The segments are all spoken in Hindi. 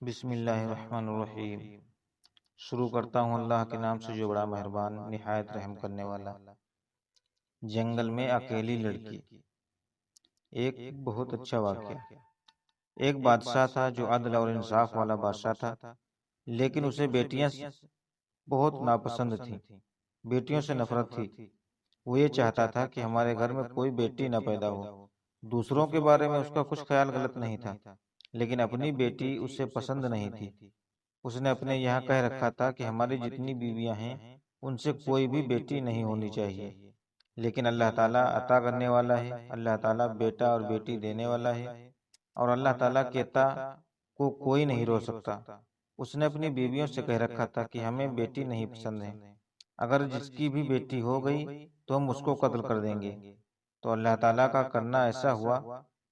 बिस्मिल्लाहिर्रहमानिर्रहीम। शुरू करता हूँ अल्लाह के नाम से जो बड़ा मेहरबान निहायत रहम करने वाला। जंगल में अकेली लड़की। एक बहुत अच्छा वाक़या। एक बादशाह था जो अदल और इंसाफ वाला बादशाह था, लेकिन उसे बेटियां बहुत नापसंद थीं। बेटियों से नफरत थी। वो ये चाहता था कि हमारे घर में कोई बेटी न पैदा हो। दूसरों के बारे में उसका कुछ ख्याल गलत नहीं था, लेकिन अपनी बेटी उसे पसंद नहीं थी। उसने अपने यहाँ कह रखा था कि हमारी जितनी बीवियां हैं उनसे कोई भी बेटी नहीं होनी चाहिए। लेकिन अल्लाह ताला अता करने वाला है, अल्लाह ताला बेटा और बेटी देने वाला है, और अल्लाह ताला के अता को कोई नहीं रोक सकता। उसने अपनी बीवियों से कह रखा था कि हमें बेटी नहीं पसंद है, अगर जिसकी भी बेटी हो गई तो हम उसको कत्ल कर देंगे। तो अल्लाह ताला का करना ऐसा हुआ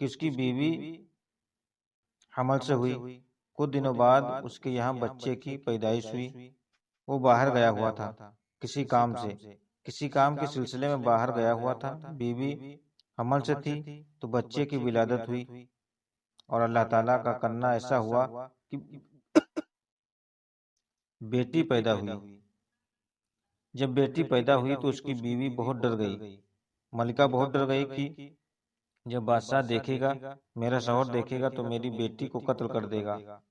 कि उसकी बीवी हमल से हुई। कुछ दिनों बाद उसके यहाँ बच्चे की पैदाइश हुई। वो बाहर गया हुआ था किसी काम से, किसी काम के सिलसिले में बाहर गया हुआ था। बीवी हमल से थी तो बच्चे की विलादत हुई, और अल्लाह ताला का करना ऐसा हुआ कि बेटी पैदा हुई। जब बेटी पैदा हुई तो उसकी बीवी बहुत डर गई। मलिका बहुत डर गई कि जब बादशाह देखेगा, मेरा शौहर देखेगा तो मेरी बेटी को कत्ल कर देगा।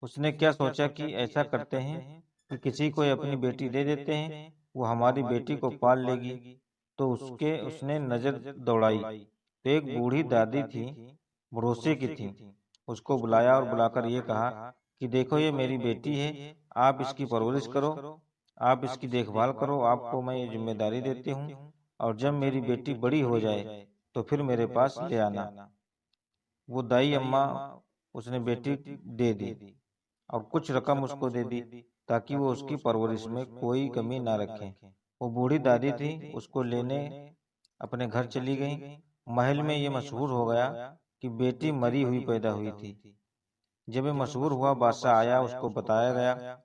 उसने क्या सोचा कि ऐसा करते हैं कि किसी को अपनी बेटी दे देते हैं, वो हमारी बेटी को पाल लेगी। तो उसने नजर दौड़ाई तो एक बूढ़ी दादी थी, भरोसे की थी। उसको बुलाया और बुलाकर ये कहा कि देखो, ये मेरी बेटी है, आप इसकी परवरिश करो, आप इसकी देखभाल करो, आपको मैं ये जिम्मेदारी देती हूँ, और जब मेरी बेटी बड़ी हो जाए तो फिर मेरे पास ले आना। वो दाई अम्मा उसने बेटी दे दी और कुछ रकम उसको दे दी ताकि वो उसकी परवरिश में कोई कमी ना रखे। वो बूढ़ी दादी थी, उसको लेने अपने घर चली गई। महल में ये मशहूर हो गया कि बेटी मरी हुई पैदा हुई थी। जब ये मशहूर हुआ, बादशाह आया, उसको बताया गया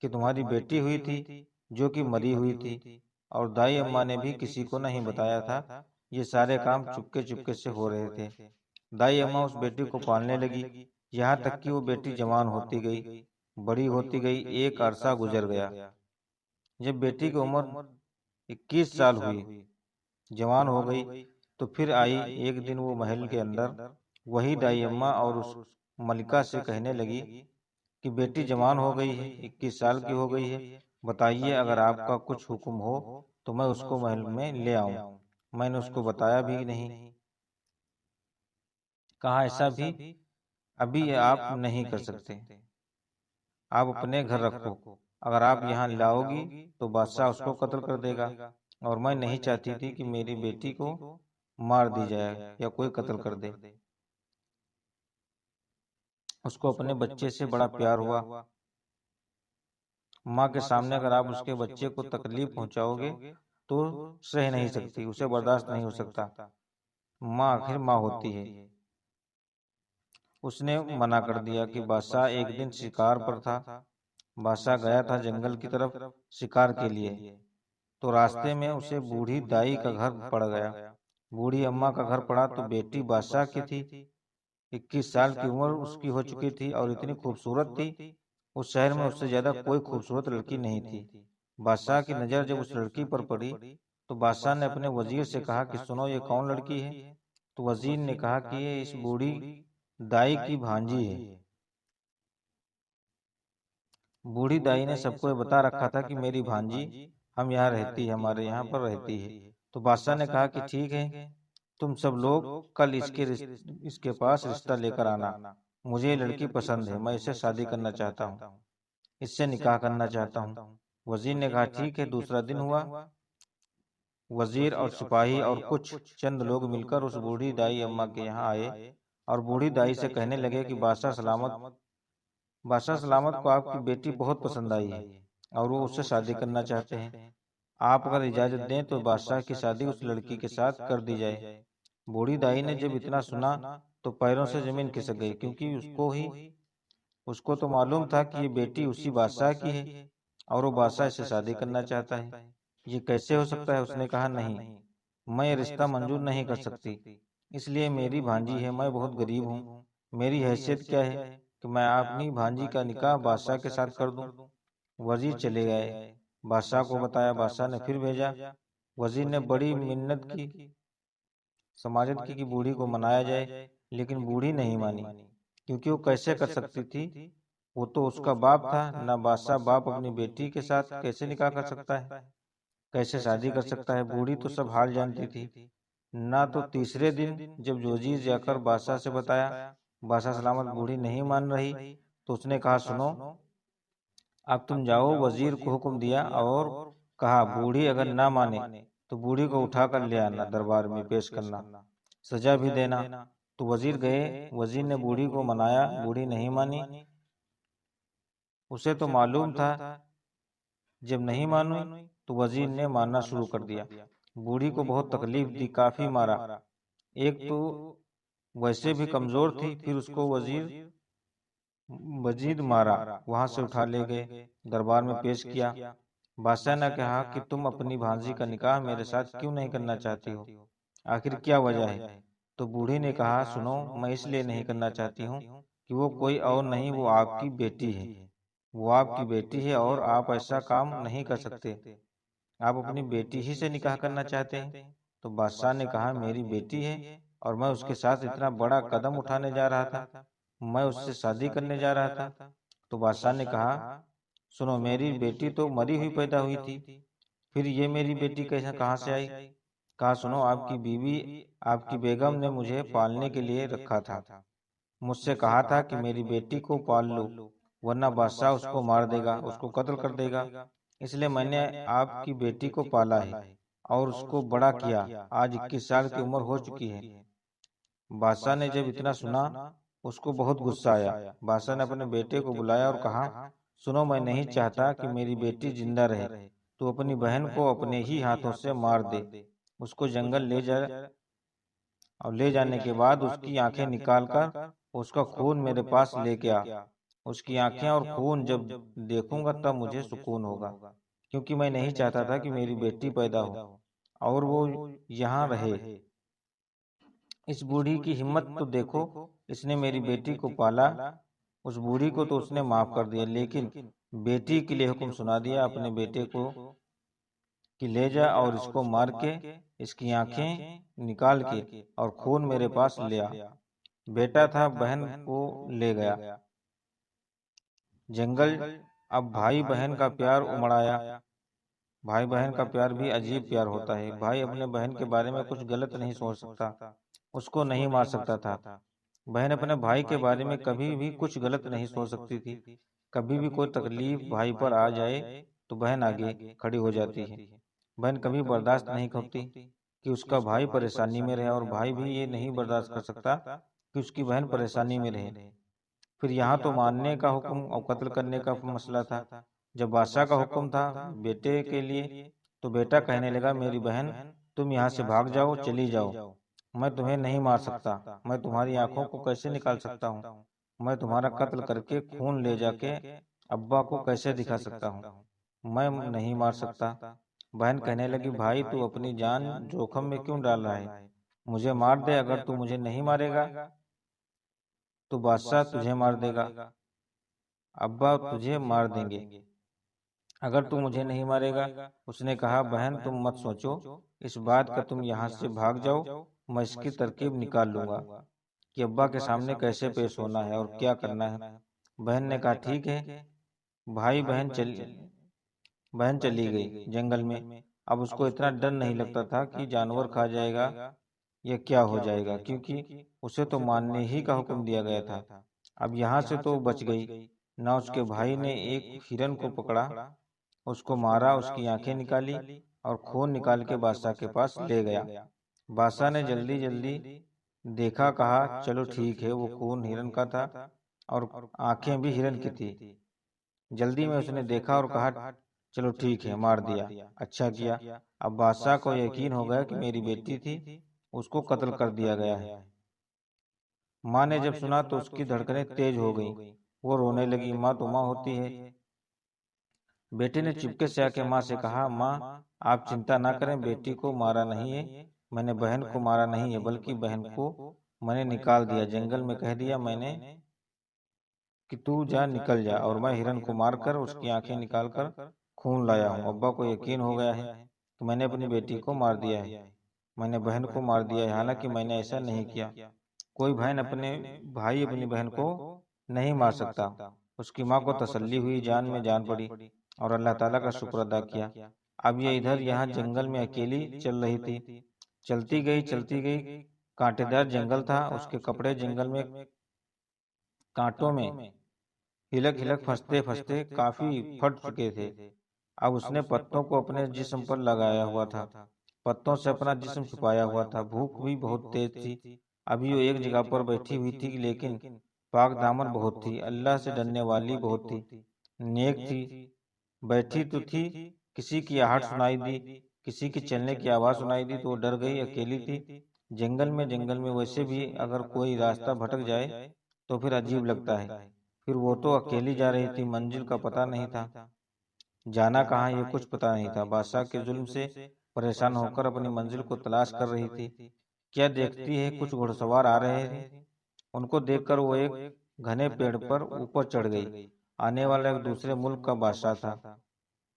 कि तुम्हारी बेटी हुई थी जो कि मरी हुई थी, और दाई अम्मा ने भी किसी को नहीं बताया था। ये सारे काम चुपके चुपके से हो रहे थे। दाई अम्मा उस बेटी को पालने लगी, यहाँ तक कि वो बेटी जवान होती गई, बड़ी होती गई। एक अरसा गुजर गया। जब बेटी की उम्र 21 साल हुई, जवान हो गई, तो फिर आई। एक दिन वो महल के अंदर वही दाई अम्मा और उस मलिका से कहने लगी कि बेटी जवान हो गई है, 21 साल की हो गई है, बताइए अगर आपका कुछ हुक्म हो तो मैं उसको महल में ले आऊं। मैंने उसको बताया भी नहीं, कहा ऐसा भी अभी आप नहीं कर सकते, आप अपने घर रखो। अगर आप यहाँ लाओगी तो बादशाह उसको कत्ल कर देगा, और मैं नहीं चाहती थी कि मेरी बेटी को मार दी जाए या कोई कत्ल कर दे। उसको अपने बच्चे से बड़ा प्यार हुआ। माँ के सामने अगर आप उसके बच्चे को तकलीफ पहुंचाओगे तो सह नहीं सकती, उसे बर्दाश्त नहीं हो सकता। माँ आखिर माँ होती है। उसने मना कर दिया कि बादशाह एक दिन शिकार पर था। बादशाह गया था जंगल की तरफ शिकार के लिए, तो रास्ते में उसे बूढ़ी दाई का घर पड़ गया। बूढ़ी अम्मा का घर पड़ा तो बेटी बादशाह की थी। 21 साल की उम्र उसकी हो चुकी थी और इतनी खूबसूरत थी, उस शहर में उससे ज्यादा कोई खूबसूरत लड़की नहीं थी। बादशाह की नज़र जब उस लड़की पर पड़ी तो बादशाह ने अपने वजीर से कहा कि सुनो, ये कौन लड़की है? तो वजीर ने कहा कि ये इस बूढ़ी दाई की भांजी है। बूढ़ी दाई ने सबको ये बता रखा था कि मेरी भांजी हम यहाँ रहती है, हमारे यहाँ पर रहती है। तो बादशाह ने कहा कि ठीक है, तुम सब लोग कल इसके पास रिश्ता लेकर आना। मुझे ये लड़की पसंद है, मैं इससे शादी करना चाहता हूँ, इससे निकाह करना चाहता हूँ। वजीर ने कहा ठीक है। दूसरा दिन हुआ। वजीर और सिपाही और कुछ चंद लोग मिलकर उस बूढ़ी दाई अम्मा के यहाँ आए और बूढ़ी दाई से कहने लगे कि बादशाह सलामत को आपकी बेटी बहुत पसंद आई है और वो उससे शादी करना चाहते हैं। आप अगर इजाजत दें तो बादशाह की शादी उस लड़की के साथ कर दी जाए। बूढ़ी दाई ने जब इतना सुना तो पैरों से जमीन खिसक गई, क्योंकि उसको तो मालूम था कि ये बेटी उसी बादशाह की है और वो बादशाह से शादी करना चाहता है। ये कैसे हो सकता है? उसने कहा नहीं, मैं ये रिश्ता मंजूर नहीं कर सकती, इसलिए मेरी भांजी है, मैं बहुत गरीब हूँ, मेरी हैसियत क्या है कि मैं अपनी भांजी का निकाह बादशाह के साथ कर दूं। वजीर चले गए, बादशाह को बताया, बादशाह ने फिर भेजा। वजीर ने बड़ी मिन्नत की, समाजत की कि बूढ़ी को मनाया जाए, लेकिन बूढ़ी नहीं मानी, क्योंकि वो कैसे कर सकती थी, वो तो उसका बाप था। ना बादशाह बाप अपनी बेटी के साथ कैसे निकाह कर सकता है, कैसे शादी कर सकता है। बूढ़ी तो सब हाल जानती थी। ना तो तीसरे दिन जब वजीर जाकर बादशाह से बताया, बादशाह सलामत बूढ़ी नहीं मान रही, तो उसने कहा, सुनो, अब तुम जाओ, वजीर को हुक्म दिया और कहा, बूढ़ी अगर ना माने तो बूढ़ी को उठा कर ले आना, दरबार में पेश करना, सजा भी देना। तो वजीर गए, वजीर ने बूढ़ी को मनाया, बूढ़ी नहीं मानी। उसे तो मालूम था जब नहीं मानी तो वजीर ने मारना शुरू कर दिया। बूढ़ी को बहुत तकलीफ दी, काफी मारा। एक तो वैसे भी कमजोर थी, फिर उसको वजीर वजीर मारा, वहां से उठा ले गए, दरबार में पेश किया। बादशाह ने कहा कि तुम अपनी भांजी का निकाह मेरे साथ क्यों नहीं करना चाहती हो, आखिर क्या वजह है। तो बूढ़ी ने कहा, सुनो, मैं इसलिए नहीं करना चाहती हूँ कि वो कोई और नहीं, वो आपकी बेटी है, वो आपकी बेटी है और आप ऐसा काम नहीं कर सकते। आप अपनी बेटी ही से निकाह करना चाहते हैं। तो बादशाह ने कहा, मेरी बेटी है और मैं उसके साथ इतना बड़ा कदम उठाने जा रहा था, मैं उससे शादी करने जा रहा था। तो बादशाह ने कहा, सुनो, मेरी बेटी तो मरी हुई पैदा हुई थी, फिर ये मेरी बेटी कैसे कहाँ से आई। कहा, सुनो, आपकी बीवी, आपकी बेगम ने मुझे पालने के लिए रखा था, मुझसे कहा था कि मेरी बेटी को पाल लो, वरना बादशाह उसको मार देगा, उसको कत्ल कर देगा। इसलिए मैंने आपकी बेटी को पाला है और उसको बड़ा किया। आज 21 साल की उम्र हो चुकी है। बादशाह ने जब इतना सुना, उसको बहुत गुस्सा आया। बादशाह ने अपने बेटे को बुलाया और कहा, सुनो, मैं नहीं चाहता कि मेरी बेटी जिंदा रहे, तू अपनी बहन को अपने ही हाथों से मार दे, उसको जंगल ले जा, और ले जाने के बाद उसकी आंखें निकालकर उसका खून मेरे पास लेके आ। उसकी आंखें और खून जब देखूंगा तब मुझे सुकून होगा, क्योंकि मैं नहीं चाहता था कि मेरी बेटी पैदा हो और वो यहाँ रहे। इस बूढ़ी की हिम्मत तो देखो, इसने मेरी बेटी को पाला। उस बूढ़ी को तो उसने माफ कर दिया, लेकिन बेटी के लिए हुक्म सुना दिया, अपने बेटे को कि ले जा और इसको मार के इसकी आंखें निकाल के और खून मेरे पास ले आ। बेटा था, बहन को ले गया जंगल। अब भाई बहन का प्यार उमड़ाया। भाई बहन का प्यार भी अजीब प्यार होता है। भाई अपने बहन के बारे में कुछ गलत नहीं सोच सकता, उसको नहीं मार सकता था। बहन अपने भाई के बारे में कभी भी कुछ गलत नहीं सोच सकती थी। कभी भी कोई तकलीफ भाई पर आ जाए तो बहन आगे खड़ी हो जाती है। बहन कभी बर्दाश्त नहीं करती कि उसका भाई परेशानी में रहे, और भाई भी ये नहीं बर्दाश्त कर सकता कि उसकी बहन परेशानी में रहे। फिर यहाँ तो मारने का हुक्म और कत्ल करने का मसला था। जब बादशाह का हुक्म था बेटे के लिए, तो बेटा कहने लगा, मेरी बहन, तुम यहाँ से भाग जाओ, चली जाओ, मैं तुम्हें नहीं मार सकता, मैं तुम्हारी आंखों को कैसे निकाल सकता हूँ, मैं तुम्हारा कत्ल करके खून ले जाके अब्बा को कैसे दिखा सकता हूँ, मैं नहीं मार सकता। बहन कहने लगी, भाई, तू अपनी जान जोखम में क्यों डाल रहा है, मुझे मार दे, अगर तू मुझे नहीं मारेगा तो बादशाह तुझे मार देगा, अब्बा तुझे मार देंगे, अगर तू मुझे नहीं मारेगा। उसने कहा, बहन, तुम मत सोचो इस बात का, तुम यहाँ से भाग जाओ, मैं इसकी तरकीब निकाल लूंगा कि अब्बा के सामने कैसे पेश होना है और क्या करना है। बहन ने कहा, ठीक है। भाई बहन चली गई जंगल में। अब उसको इतना डर नहीं लगता था कि जानवर खा जाएगा या क्या हो जाएगा, क्योंकि उसे तो मारने ही का हुक्म दिया गया था। अब यहाँ से तो बच गई ना। उसके भाई ने एक हिरन को पकड़ा, उसको मारा, उसकी आंखें निकाली और खून निकाल के बादशाह के पास ले गया। बादशाह ने जल्दी जल्दी देखा, कहा, चलो ठीक है, वो खून हिरन का था और आंखें भी हिरन की थी। जल्दी में उसने देखा और कहा, चलो ठीक है, मार दिया, अच्छा किया। अब बादशाह को यकीन हो गया कि मेरी बेटी थी, उसको कत्ल कर दिया गया है। माँ ने जब सुना तो उसकी धड़कनें तेज हो गईं। वो रोने लगी। माँ तो माँ होती है। बेटे ने चुपके से आके माँ से कहा, माँ, आप चिंता ना करें, बेटी को मारा नहीं है, मैंने बहन को मारा नहीं है, बल्कि बहन को मैंने निकाल दिया, जंगल में कह दिया मैंने कि तू जा, निकल जा, और मैं हिरन को मारकर उसकी आंखें निकालकर खून लाया हूँ। अब्बा को यकीन हो गया है कि मैंने अपनी बेटी को मार दिया है, मैंने बहन को मार दिया है, हालांकि मैंने ऐसा नहीं किया। कोई बहन अपने भाई अपनी बहन को नहीं मार सकता। उसकी माँ को तसल्ली हुई, जान में जान पड़ी और अल्लाह ताला का शुक्र अदा किया। अब ये इधर यहाँ जंगल में अकेली चल रही थी। चलती गई, कांटेदार जंगल था, उसके कपड़े जंगल में कांटों में हिलक हिलक फंसते फंसते काफी फट चुके थे। अब उसने पत्तों को अपने जिस्म पर लगाया हुआ था, पत्तों से अपना जिस्म छुपाया हुआ था। भूख भी बहुत तेज थी। अभी वो एक जगह पर बैठी हुई थी, लेकिन पाक दामन बहुत थी, अल्लाह से डरने वाली बहुत थी, नेक थी। बैठी तो थी, किसी की आहट सुनाई दी, किसी की चलने की आवाज सुनाई दी तो वो डर गई। अकेली थी जंगल में वैसे भी अगर कोई रास्ता भटक जाए तो फिर अजीब लगता है। फिर वो तो अकेली जा रही थी, मंजिल का पता नहीं था, जाना कहाँ ये कुछ पता नहीं था। बादशाह के जुल्म से परेशान होकर अपनी मंजिल को तलाश कर रही थी। क्या देखती है, कुछ घुड़सवार आ रहे थे। उनको देखकर वो एक घने पेड़ पर ऊपर चढ़ गई। आने वाला एक दूसरे मुल्क का बादशाह था।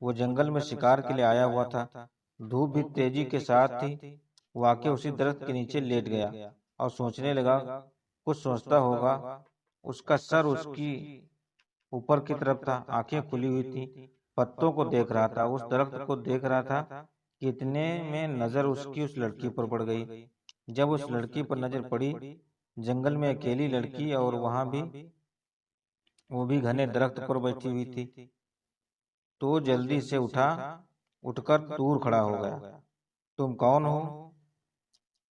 वो जंगल में शिकार के लिए आया हुआ था। धूप भी तेजी के साथ थी। वो आके उसी दरख्त के नीचे लेट गया और सोचने लगा। कुछ सोचता होगा। उसका सर उसकी ऊपर की तरफ था, आंखें खुली हुई थी, पत्तों को देख रहा था, उस दरख्त को देख रहा था कि इतने में नजर उसकी उस लड़की पर पड़ गई। जब उस लड़की पर नजर पड़ी, जंगल में अकेली लड़की, और वहां भी वो भी घने दरख्त पर बैठी हुई थी, तो जल्दी से उठा, उठकर दूर खड़ा हो गया। तुम कौन हो?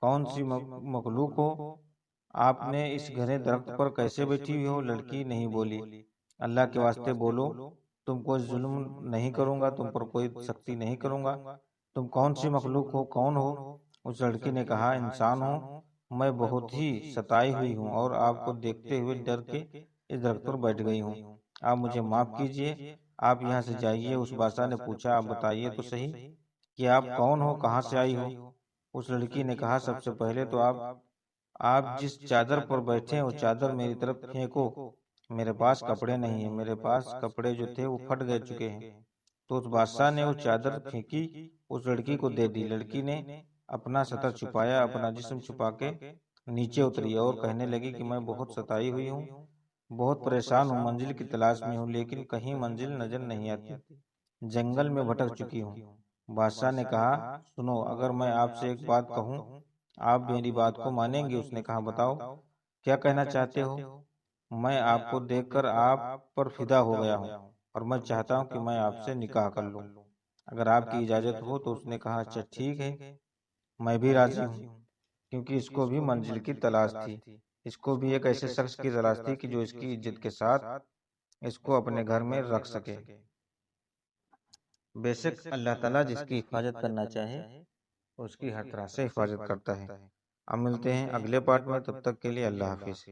कौन सी मखलूक हो? आपने इस घने दरख्त पर कैसे बैठी हुई हो? लड़की नहीं बोली। अल्लाह के वास्ते बोलो, तुम कोई जुल्म नहीं करूंगा, तुम पर कोई सख्ती नहीं करूंगा। तुम कौन सी मखलूक हो, कौन हो? उस लड़की ने कहा, इंसान हूँ, मैं बहुत ही सताई हुई हूँ और आपको देखते हुए डर के इस दरख्त पर बैठ गई हूँ। आप मुझे माफ कीजिए, आप यहाँ से जाइए। उस बादशाह ने पूछा, आप बताइए तो सही कि आप कौन हो, कहाँ से आई हो? उस लड़की ने कहा, सबसे पहले तो आप जिस चादर पर बैठे हैं वो चादर मेरी तरफ फेंको। मेरे पास कपड़े नहीं है, मेरे पास कपड़े जो थे वो फट गए चुके हैं। तो उस बादशाह ने वो चादर फेंकी, उस लड़की को दे दी। लड़की ने अपना सतर छुपाया, अपना जिस्म छुपा के नीचे उतरी और कहने लगी कि मैं बहुत सताई हुई हूँ, बहुत परेशान हूँ, मंजिल की तलाश में हूँ, लेकिन कहीं मंजिल नजर नहीं आती, जंगल में भटक चुकी हूँ। बादशाह ने कहा, सुनो, अगर मैं आपसे एक बात कहूँ, आप मेरी बात को मानेंगे? उसने कहा, बताओ, क्या कहना चाहते हो? मैं आपको देखकर आप पर फिदा हो गया हूँ और मैं चाहता हूँ कि मैं आपसे निकाह कर लूँ, अगर आपकी इजाजत हो तो। उसने कहा, अच्छा ठीक है, मैं भी राजी हूँ, क्योंकि इसको भी मंजिल की तलाश थी। इसको भी एक ऐसे शख्स की तलाश थी कि जो इसकी इज्जत के साथ इसको अपने घर में रख सके। बेशक अल्लाह ताला जिसकी हिफाजत करना चाहे उसकी हर तरह से हिफाजत करता है। अब मिलते हैं अगले पार्ट में, तब तक के लिए अल्लाह हाफिज।